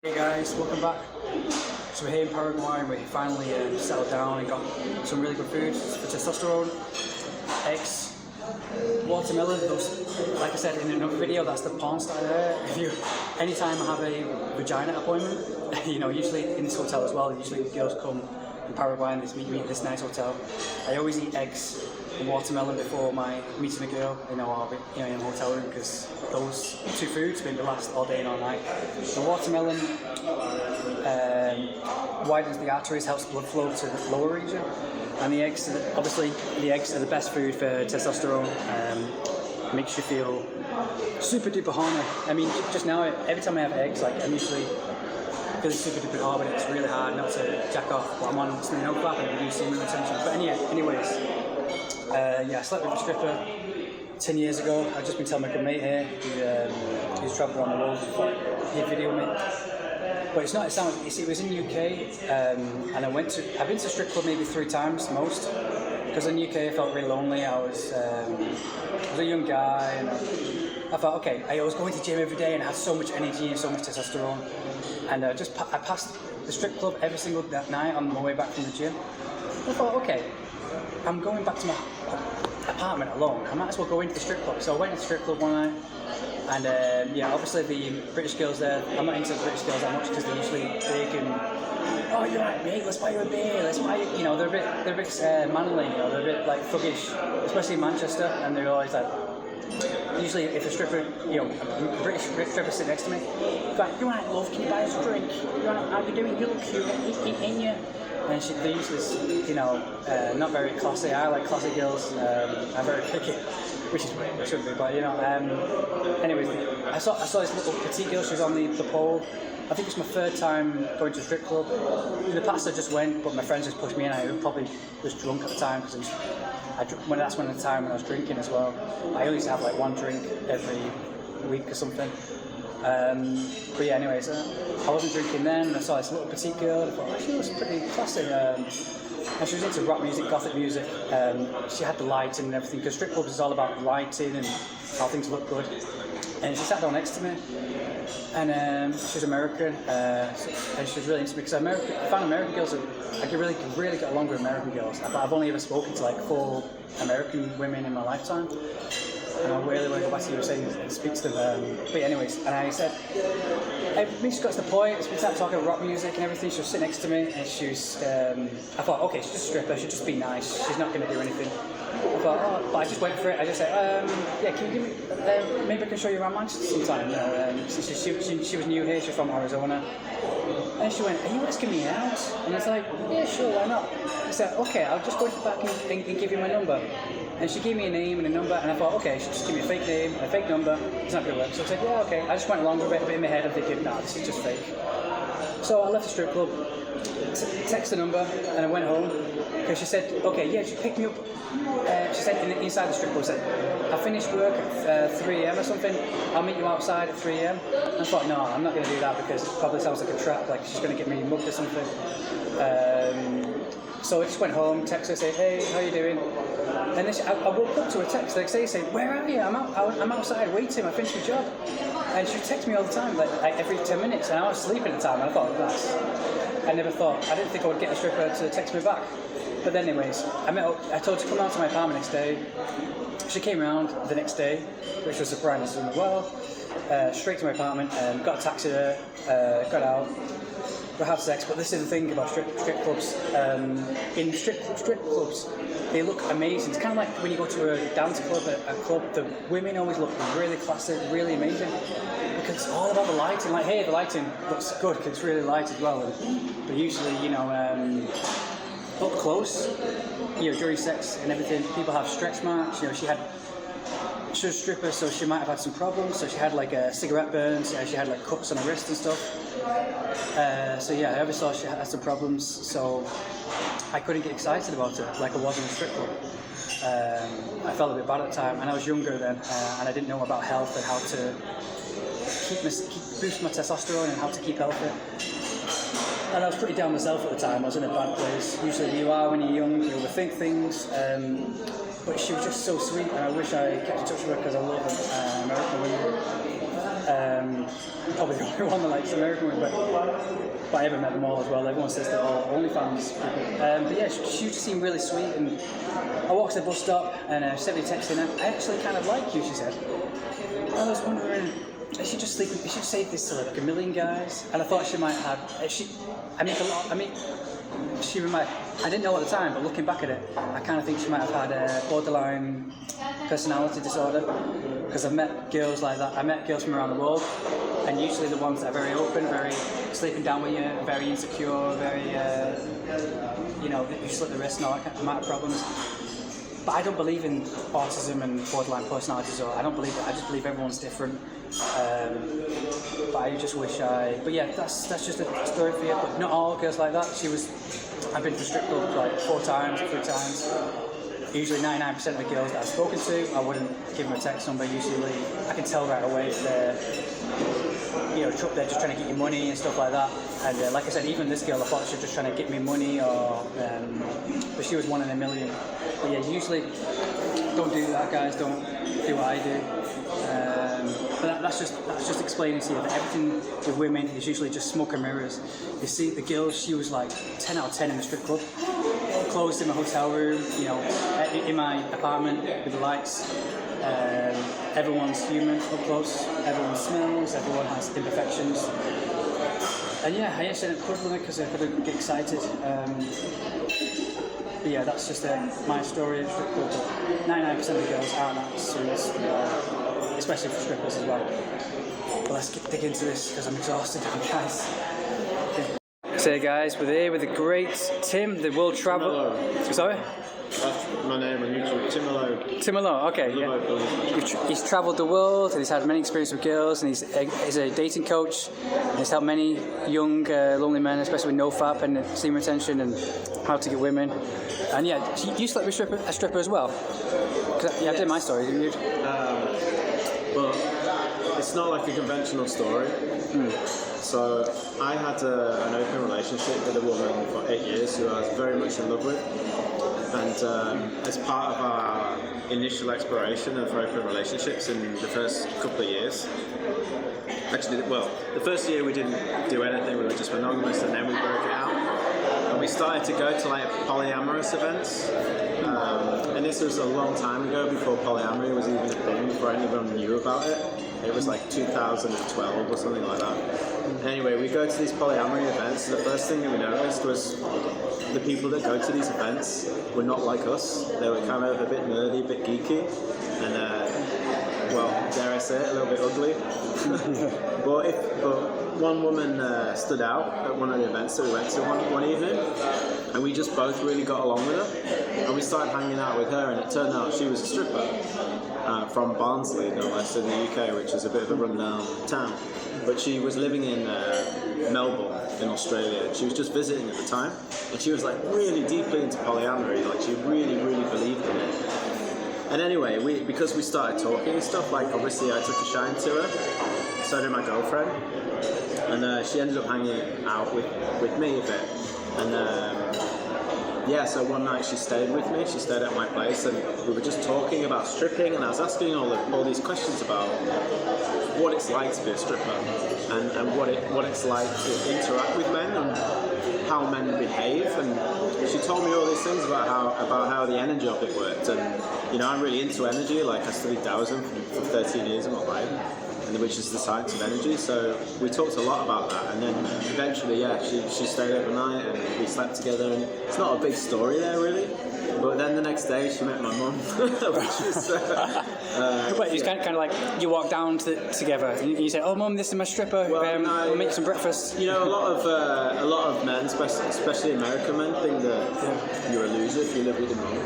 Hey guys, welcome back. So we're here in Paraguay and we finally settled down and got some really good food for testosterone, eggs, watermelon. Those, like I said in another video, that's the porn star there. Anytime I have a vagina appointment, usually in this hotel as well, usually girls come from Paraguay and they meet me at this nice hotel. I always eat eggs and watermelon before my meeting a girl, in a hotel room, because those two foods make me last all day and all night. The watermelon widens the arteries, helps blood flow to the lower region, and the eggs, obviously, the eggs are the best food for testosterone. Makes you feel super duper horny. I mean, just now, every time I have eggs, like I'm usually feeling super duper horny, but it's really hard not to jack off. But I'm on something no clap and you see my attention. But anyways, I slept with a stripper 10 years ago. I've just been telling my good mate here, who's travelled around the world, he videoed me. But it's not, it was in the UK, and I've been to strip club maybe 3 times most, because in the UK I felt really lonely. I was a young guy, and I thought, okay, I was going to gym every day and I had so much energy and so much testosterone, and I passed the strip club every single night on my way back from the gym. I thought, okay, I'm going back to my apartment alone, I might as well go into the strip club. So I went to the strip club one night, and obviously the British girls there, I'm not into the British girls that much because they're usually big and, oh, you're right mate, let's buy you a beer, let's buy you, they're a bit manly, they're a bit like thuggish, especially in Manchester, and they're always like, usually if a stripper, a British stripper sit next to me, it's like, you're right love, can you buy us a drink? How you doing? You look cute, ain't you? And they're usually, not very classy. I like classy girls. I'm very picky, which is weird, it shouldn't be, but anyways, I saw this little petite girl. She was on the pole. I think it's my 3rd time going to a strip club. In the past I just went, but my friends just pushed me in. I probably was drunk at the time because that's when the time when I was drinking as well. I only used to have like 1 drink every week or something. But yeah, anyways, I wasn't drinking then, and I saw this little petite girl, and I thought, she was pretty classy, and she was into rock music, gothic music. She had the lighting and everything, because strip clubs is all about lighting and how things look good. And she sat down next to me, and she was American, and she was really into me, because I found American girls, I could really get along with American girls, but I've only ever spoken to like 4 American women in my lifetime. And I really want to go back to the USA and speak to them. But anyways, and I said, we just got to the point, we started talking about rock music and everything. She was sitting next to me, and she was, I thought, okay, she's just a stripper, she'll just be nice, she's not going to do anything. I thought, but I just went for it. I just said, can you give me, maybe I can show you around Manchester sometime, since she was new here, she's from Arizona. And she went, are you asking me out? And I was like, yeah, sure, why not? I said, okay, I'll just go to the back and give you my number. And she gave me a name and a number, and I thought, okay, she'll just give me a fake name and a fake number, it's not going to work. So I said, yeah, okay. I just went along with it, a bit in my head, I'm thinking, nah, this is just fake. So I left the strip club, texted the number, and I went home, because she said, okay, yeah, she picked me up. She said inside the strip club, said, I finished work at 3 a.m. or something, I'll meet you outside at 3 a.m. And I thought, no, I'm not going to do that, because it probably sounds like a trap, like she's going to get me mugged or something. So I just went home, texted her, said, hey, how you doing? And then I woke up to a text the next day saying, where are you? I'm outside waiting, I finished my job. And she would text me all the time, like every 10 minutes, and I was sleeping at the time, and I thought, I didn't think I would get a stripper to text me back. But then anyways, I told her to come out to my apartment next day. She came around the next day, which was surprising as well, straight to my apartment, and got a taxi there, got out. We had sex, but this is the thing about strip clubs. In strip clubs, they look amazing. It's kind of like when you go to a dance club, a club, the women always look really classic, really amazing, because it's all about the lighting. Like, hey, the lighting looks good because it's really light as well. But usually, up close, during sex and everything, people have stretch marks. She was a stripper, so she might have had some problems. So she had like cigarette burns. She had like cuts on her wrist and stuff. I ever saw she had some problems. So I couldn't get excited about it like I was in a strip club. I felt a bit bad at the time, and I was younger then, and I didn't know about health and how to boost my testosterone and how to keep healthy. And I was pretty down myself at the time. I was in a bad place. Usually you are when you're young, you overthink things. But she was just so sweet, and I wish I kept in touch with her because I love American women. Probably the only one that likes American women, but I haven't met them all as well. Everyone says they're all OnlyFans people. But yeah, she just seemed really sweet, and I walked to the bus stop and she sent me a text in. I actually kind of like you, she said. I was wondering, is she just sleeping? Is she saved this to like a million guys? And I thought she might have. She might. I didn't know at the time, but looking back at it, I kind of think she might have had a borderline personality disorder. Because I've met girls like that. I met girls from around the world, and usually the ones that are very open, very sleeping down with you, very insecure, very, you slip the wrist and all that kind of amount of problems. But I don't believe in autism and borderline personality disorder. I don't believe it. I just believe everyone's different. But I just wish But yeah, that's just a story for you. But not all girls like that. I've been to strip club like 4 times, 3 times. Usually 99% of the girls that I've spoken to, I wouldn't give them a text number. Usually I can tell right away if they're just trying to get you money and stuff like that. And like I said, even this girl, I thought she was just trying to get me money, but she was 1 in a million. But yeah, usually don't do that, guys. Don't do what I do. But that's just explaining to you that everything with women is usually just smoke and mirrors. You see, the girl, she was like 10 out of 10 in the strip club. Closed in my hotel room, in my apartment with the lights. Everyone's human up close. Everyone smells. Everyone has imperfections. And yeah, I actually ended up cuddling it because I couldn't get excited. But yeah, that's just my story of strip club. 99% of the girls aren't that serious, especially for strippers as well. But let's dig into this because I'm exhausted, guys. So hey guys, we're here with the great Tim, the world travel. Sorry? That's my name on YouTube, Tim Malone. Tim Malone, okay. Yeah. He's travelled the world and he's had many experiences with girls, and he's a dating coach. And he's helped many young lonely men, especially with NoFap and semen retention and how to get women. And yeah, you slept with a stripper as well? I did my story, didn't you? Well, it's not like a conventional story. So I had an open relationship with a woman for 8 years who I was very much in love with. And as part of our initial exploration of open relationships in the first couple of years, the first year we didn't do anything, we were just monogamous, and then we broke it out. And we started to go to like polyamorous events. And this was a long time ago, before polyamory was even a thing, before anyone knew about it. It was like 2012 or something like that. Anyway, we go to these polyamory events, and the first thing that we noticed was the people that go to these events were not like us. They were kind of a bit nerdy, a bit geeky, and dare I say it, a little bit ugly. But one woman stood out at one of the events that we went to one evening, and we just both really got along with her. And we started hanging out with her, and it turned out she was a stripper from Barnsley, no less, in the UK, which is a bit of a rundown town. But she was living in Melbourne, in Australia. She was just visiting at the time, and she was like really deeply into polyamory. Like she really, really believed in it. And anyway, because we started talking and stuff, like obviously I took a shine to her. So did my girlfriend, and she ended up hanging out with me a bit. And so one night she stayed with me. She stayed at my place, and we were just talking about stripping. And I was asking all these questions about what it's like to be a stripper, and what it's like to interact with men, and how men behave. And she told me all these things about how the energy of it worked. And I'm really into energy. Like I studied Taoism for 13 years of my life, which is the science of energy. So we talked a lot about that, and then eventually, she stayed overnight and we slept together. And it's not a big story there really, but then the next day she met my mum, which is. Wait, it's kind of like you walk down together and you say, "Oh, mum, this is my stripper. We'll make some breakfast." A lot of men, especially American men, think that you're a loser if you live with your mum.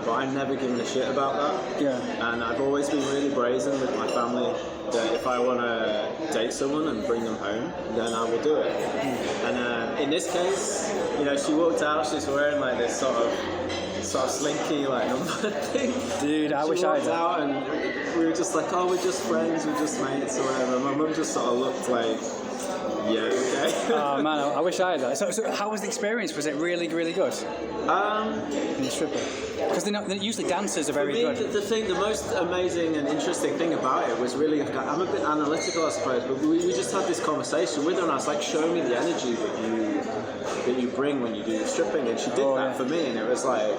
But I've never given a shit about that. Yeah. And I've always been really brazen with my family that if I want to date someone and bring them home, then I will do it. And in this case, she walked out. She's wearing like this sort of slinky like number thing. Dude, I wish I had. She walked out, and we were just like, oh, we're just friends, we're just mates or whatever. My mum just sort of looked like, yeah, okay. Oh man, I wish I had that. So how was the experience? Was it really, really good? In the stripper? Because usually dancers are very good. The most amazing and interesting thing about it was really, I'm a bit analytical, I suppose, but we just had this conversation with her, and I was like, show me the energy that you bring when you do your stripping, and she did that for me, and it was like,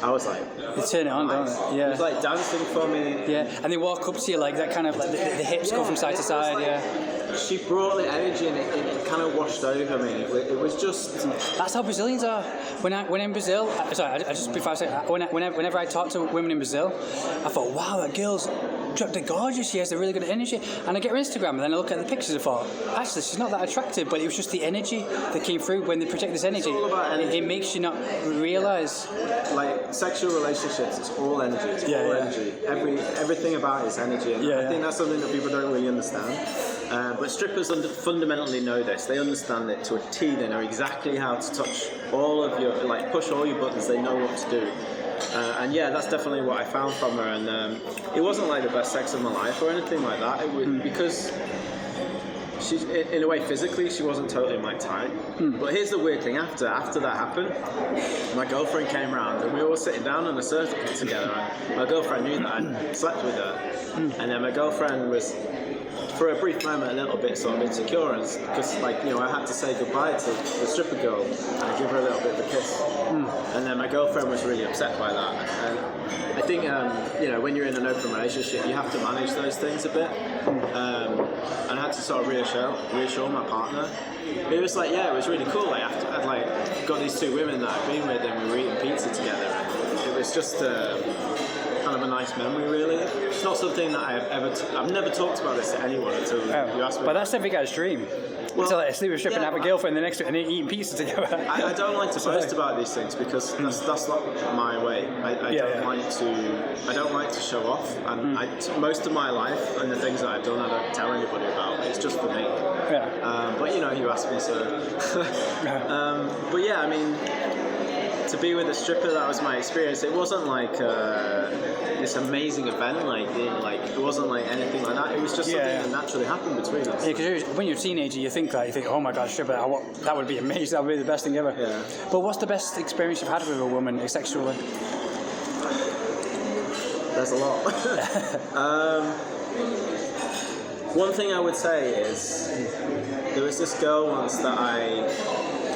I was like, you turn it on, nice. don't it? Yeah. It was like dancing for me. Yeah, and they walk up to you like that, kind of like the hips go from side to side. Like, she brought the energy, and it kind of washed over me. It was just. That's how Brazilians are. When in Brazil, whenever I talk to women in Brazil, I thought, wow, that girl's they're gorgeous. She has a really good energy. And I get her Instagram, and then I look at the pictures. I thought, actually, she's not that attractive, but it was just the energy that came through when they project this energy. It's all about energy. It makes you not realise. Like sexual relationships, it's all energy. It's all energy. Everything about it is energy. And I think that's something that people don't really understand. But strippers fundamentally know this. They understand it to a T. They know exactly how to touch all of your, like, push all your buttons. They know what to do. And yeah, that's definitely what I found from her. And it wasn't like the best sex of my life or anything like that. It was because she's, in a way, physically, she wasn't totally my type. But here's the weird thing: after that happened, my girlfriend came round, and we were all sitting down on a circle together. And my girlfriend knew that I slept with her, and then my girlfriend was, for a brief moment, a little bit sort of insecure, because, like, you know, I had to say goodbye to the stripper girl and give her a little bit of a kiss. And then my girlfriend was really upset by that. And I think, you know, when you're in an open relationship, you have to manage those things a bit. And I had to sort of reassure my partner. It was like, yeah, it was really cool. Like, I'd like got these two women that I'd been with, and we were eating pizza together. And it was just kind of a nice memory, really. It's not something that I've never talked about this to anyone until you asked me. But that's every guy's dream. Well, to like sleep with a stripper and have a girlfriend the next to it and then eating pizza together. I don't like to boast about these things because that's not my way. I don't like to show off, and most of my life and the things that I've done, I don't tell anybody about. It's just for me. But you know, you asked me, so. But yeah, I mean, to be with a stripper, that was my experience. It wasn't like this amazing event, like it wasn't like anything like that. It was just something that naturally happened between us. Yeah, because when you're a teenager, you think, oh my god, stripper, that would be amazing. That would be the best thing ever. Yeah. But what's the best experience you've had with a woman sexually? There's a lot. One thing I would say is there was this girl once that I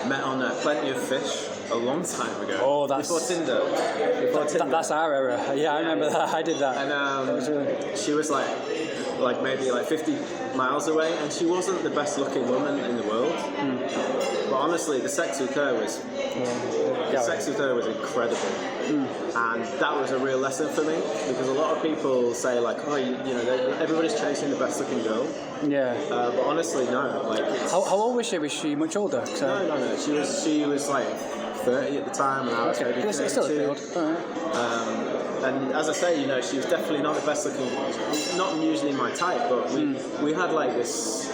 met on Plenty of Fish a long time ago. Oh, that's before Tinder. That's our era. Yeah, I remember that. I did that. And she was like maybe 50 miles away, and she wasn't the best looking woman in the world. But honestly, the sex with her was incredible. And that was a real lesson for me, because a lot of people say like, oh, you know, everybody's chasing the best looking girl. Yeah. But honestly, no. Like, how old was she? Was she much older? No. She was like 30 at the time, and I was maybe 32. Still a bit old. And as I say, you know, she was definitely not the best looking, not usually my type, but we had like this,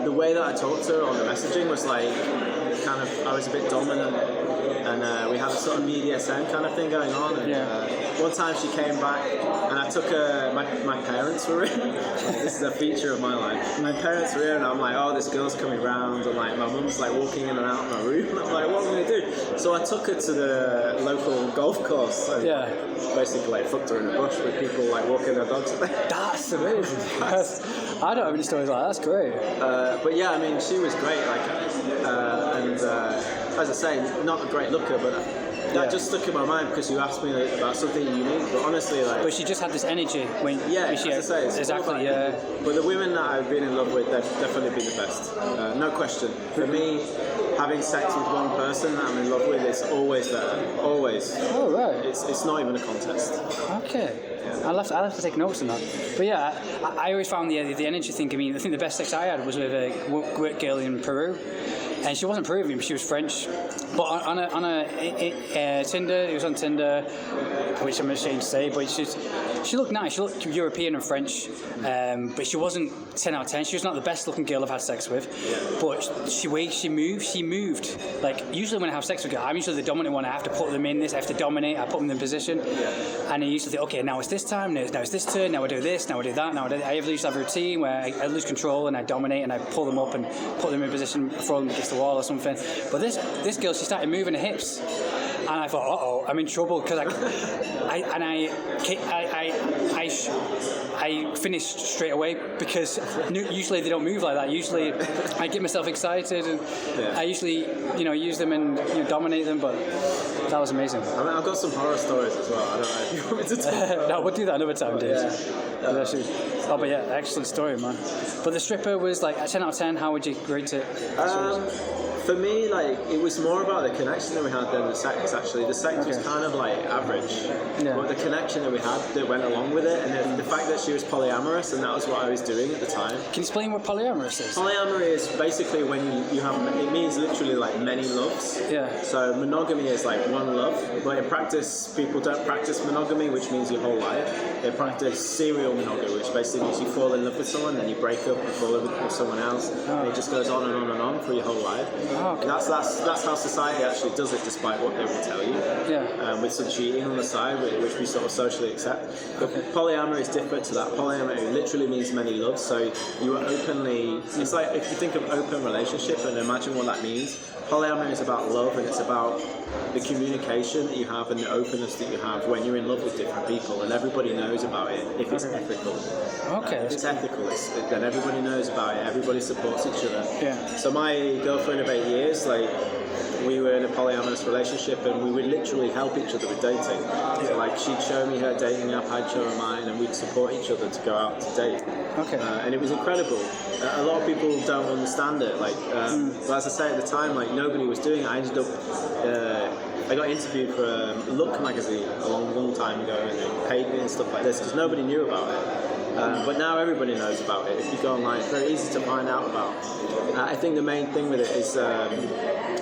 the way that I talked to her on the messaging was like, kind of, I was a bit dominant, and we had a sort of BDSM kind of thing going on, and one time she came back, and I took her, my parents were in, this is a feature of my life, my parents were in, and I'm like, oh, this girl's coming round, and like, my mum's like walking in and out of my room, and I'm like, what am I going to do? So I took her to the local golf course, and basically like fucked her in a bush with people like walking their dogs. That's amazing. I don't have any stories like that. That's great. But yeah, I mean, she was great, like, and as I say, not a great looker, but that just stuck in my mind because you asked me about something unique. But honestly, like, but she just had this energy when she, as I say, exactly. But the women that I've been in love with, they've definitely been the best, no question. For me, having sex with one person that I'm in love with is always better, always. Oh right. It's not even a contest. Okay. I'll have to take notes on that. But yeah, I always found the energy thing. I mean, I think the best sex I had was with a girl in Peru, and she wasn't Peruvian, but she was French. But on a Tinder, it was on Tinder, which I'm ashamed to say, but she looked nice. She looked European and French, but she wasn't 10 out of 10. She was not the best looking girl I've had sex with, but she moved. Like, usually when I have sex with girls, I'm usually the dominant one. I have to put them in this, I have to dominate, I put them in position. And I used to think, okay, now it's this time, now it's this turn, now I do this, now I do that, now I used to have a routine where I lose control and I dominate and I pull them up and put them in position, throw them against the wall or something. But this girl, she started moving her hips, and I thought, uh-oh, I'm in trouble, because I finished straight away, because usually they don't move like that. Usually I get myself excited and I usually, use them and dominate them, but that was amazing. I mean, I've got some horror stories as well. I don't know if you want me to talk about. No, we'll do that another time, dude. Oh, but yeah, excellent story, man. But the stripper was like a 10 out of 10. How would you rate it? For me, like, it was more about the connection that we had than the sex, actually. The sex was kind of like average, but the connection that we had that went along with it, and the fact that she was polyamorous, and that was what I was doing at the time. Can you explain what polyamorous is? Polyamory is basically when you have, it means literally like many loves. Yeah. So monogamy is like one love, but in practice, people don't practice monogamy, which means your whole life. They practice serial monogamy, which basically means you fall in love with someone, then you break up and fall in love with someone else, and it just goes on and on and on for your whole life. Oh, okay. That's how society actually does it, despite what they will tell you. Yeah. With some cheating on the side, which we sort of socially accept. But polyamory is different to that. Polyamory literally means many loves. So you are openly. It's like if you think of open relationship and imagine what that means. Polyamory is about love, and it's about the communication that you have and the openness that you have when you're in love with different people, and everybody knows about it if it's ethical. Okay. If it's ethical, then everybody knows about it. Everybody supports each other. Yeah. So my girlfriend of 8 years, like, we were in a polyamorous relationship, and we would literally help each other with dating. So, like, she'd show me her dating app, I'd show her mine, and we'd support each other to go out to date. Okay. And it was incredible. A lot of people don't understand it. Like, but as I say, at the time, like, nobody was doing it. I ended up, I got interviewed for a Look magazine a long time ago, and they paid me and stuff like this because nobody knew about it. But now everybody knows about it. If you go online, it's very easy to find out about. I think the main thing with it is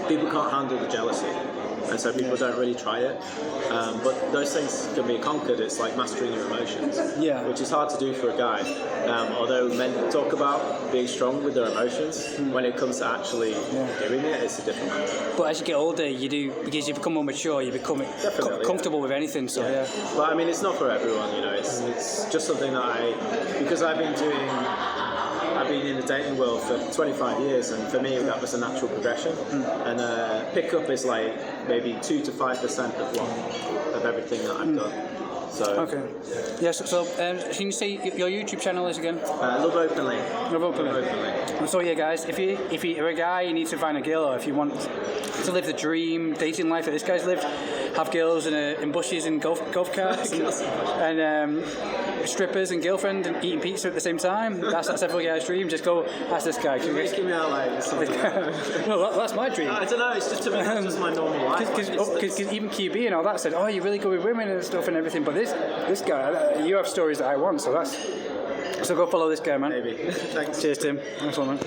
people can't handle the jealousy, and so people don't really try it. But those things can be conquered. It's like mastering your emotions, which is hard to do for a guy. Although men talk about being strong with their emotions, when it comes to actually doing it, it's a different matter. But as you get older, you do, because you become more mature, you become comfortable with anything. So But I mean, it's not for everyone. It's just something that because I've been in the dating world for 25 years, and for me that was a natural progression. And pickup is like maybe 2 to 5% of everything that I've done. So okay. Yeah. So can you say your YouTube channel is again? Love Openly. Love Openly. So yeah, guys, if you're a guy, you need to find a girl, or if you want to live the dream dating life that this guy's lived, have girls in bushes and golf carts and strippers and girlfriend and eating pizza at the same time. That's every guy's dream. Just go ask this guy. You're making me out like something. Well, that's my dream. I don't know. It's just to me, that's just my normal life. Because even QB and all that said, oh, you're really good with women and stuff and everything. But this guy, you have stories that I want. So go follow this guy, man. Maybe. Thanks. Cheers, Tim. Nice one, man.